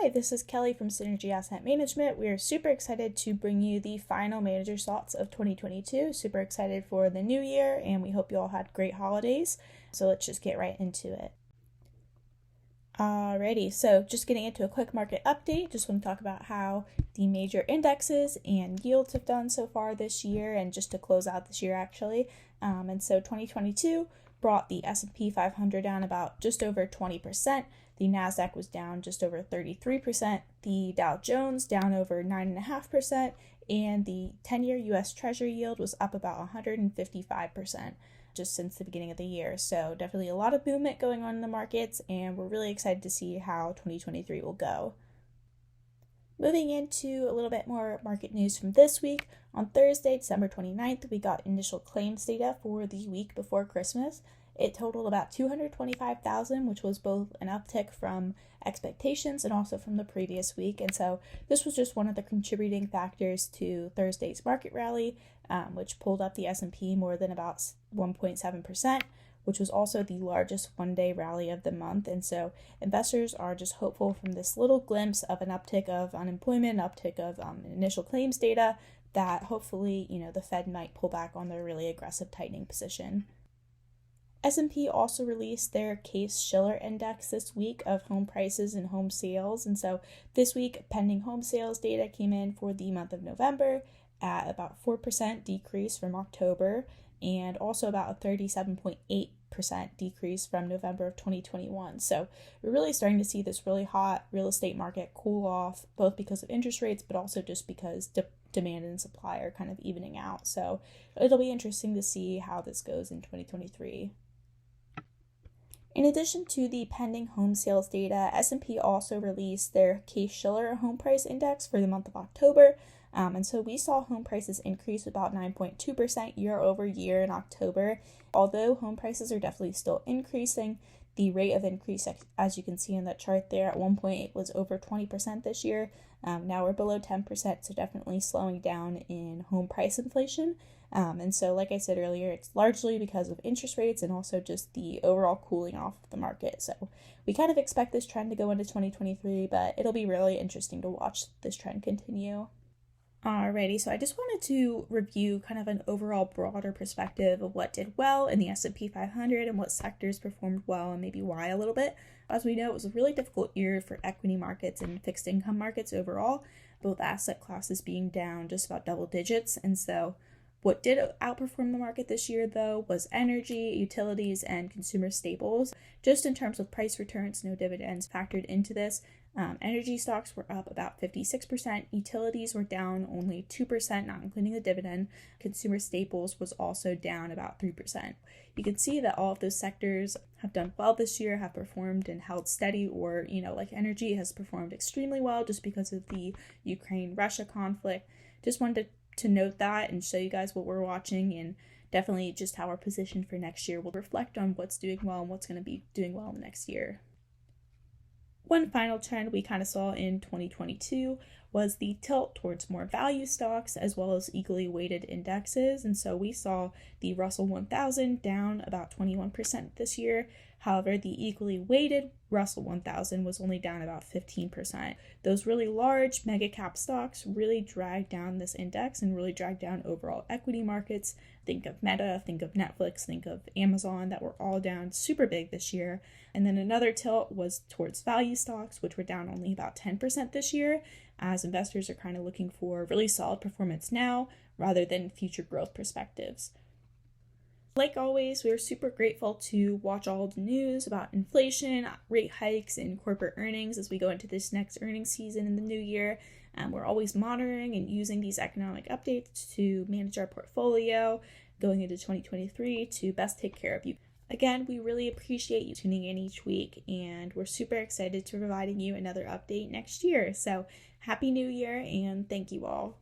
Hi, this is Kelly from Synergy Asset Management. We are super excited to bring you the final manager's thoughts of 2022. Super excited for the new year, and we hope you all had great holidays. So let's just get right into it. Alrighty, so just getting into a quick market update. Just want to talk about how the major indexes and yields have done so far this year, and just to close out this year actually. And so 2022 brought the S&P 500 down about just over 20%. The NASDAQ was down just over 33%, the Dow Jones down over 9.5%, and the 10-year U.S. Treasury yield was up about 155% just since the beginning of the year. So definitely a lot of movement going on in the markets, and we're really excited to see how 2023 will go. Moving into a little bit more market news from this week, on Thursday, December 29th, we got initial claims data for the week before Christmas. It totaled about 225,000, which was both an uptick from expectations and also from the previous week. And so this was just one of the contributing factors to Thursday's market rally, which pulled up the S&P more than about 1.7%, which was also the largest one-day rally of the month. And so investors are just hopeful from this little glimpse of an uptick of unemployment, an uptick of initial claims data, that hopefully, the Fed might pull back on their really aggressive tightening position. S&P also released their Case-Shiller index this week of home prices and home sales. And so this week, pending home sales data came in for the month of November at about 4% decrease from October, and also about a 37.8% decrease from November of 2021. So we're really starting to see this really hot real estate market cool off, both because of interest rates, but also just because demand and supply are kind of evening out. So it'll be interesting to see how this goes in 2023. In addition to the pending home sales data, S&P also released their Case-Shiller home price index for the month of October. And so we saw home prices increase about 9.2% year over year in October. Although home prices are definitely still increasing, the rate of increase, as you can see in that chart there, at one point it was over 20% this year. Now we're below 10%, so definitely slowing down in home price inflation. And so, like I said earlier, it's largely because of interest rates and also just the overall cooling off of the market. So we kind of expect this trend to go into 2023, but it'll be really interesting to watch this trend continue. Alrighty, so I just wanted to review kind of an overall broader perspective of what did well in the S&P 500 and what sectors performed well and maybe why a little bit. As we know, it was a really difficult year for equity markets and fixed income markets overall, both asset classes being down just about double digits. And so what did outperform the market this year, though, was energy, utilities, and consumer staples. Just in terms of price returns, no dividends factored into this. Energy stocks were up about 56%. Utilities were down only 2%, not including the dividend. Consumer staples was also down about 3%. You can see that all of those sectors have done well this year, have performed and held steady, or, like energy has performed extremely well just because of the Ukraine-Russia conflict. Just wanted to note that and show you guys what we're watching, and definitely just how our position for next year will reflect on what's doing well and what's going to be doing well in the next year. One final trend we kind of saw in 2022 was the tilt towards more value stocks as well as equally weighted indexes. And so we saw the Russell 1000 down about 21% this year. However, the equally weighted Russell 1000 was only down about 15%. Those really large mega cap stocks really dragged down this index and really dragged down overall equity markets. Think of Meta, think of Netflix, think of Amazon, that were all down super big this year. And then another tilt was towards value stocks, which were down only about 10% this year, as investors are kind of looking for really solid performance now rather than future growth perspectives. Like always, we are super grateful to watch all the news about inflation, rate hikes, and corporate earnings as we go into this next earnings season in the new year. We're always monitoring and using these economic updates to manage our portfolio going into 2023 to best take care of you. Again, we really appreciate you tuning in each week, and we're super excited to providing you another update next year. So happy New Year, and thank you all.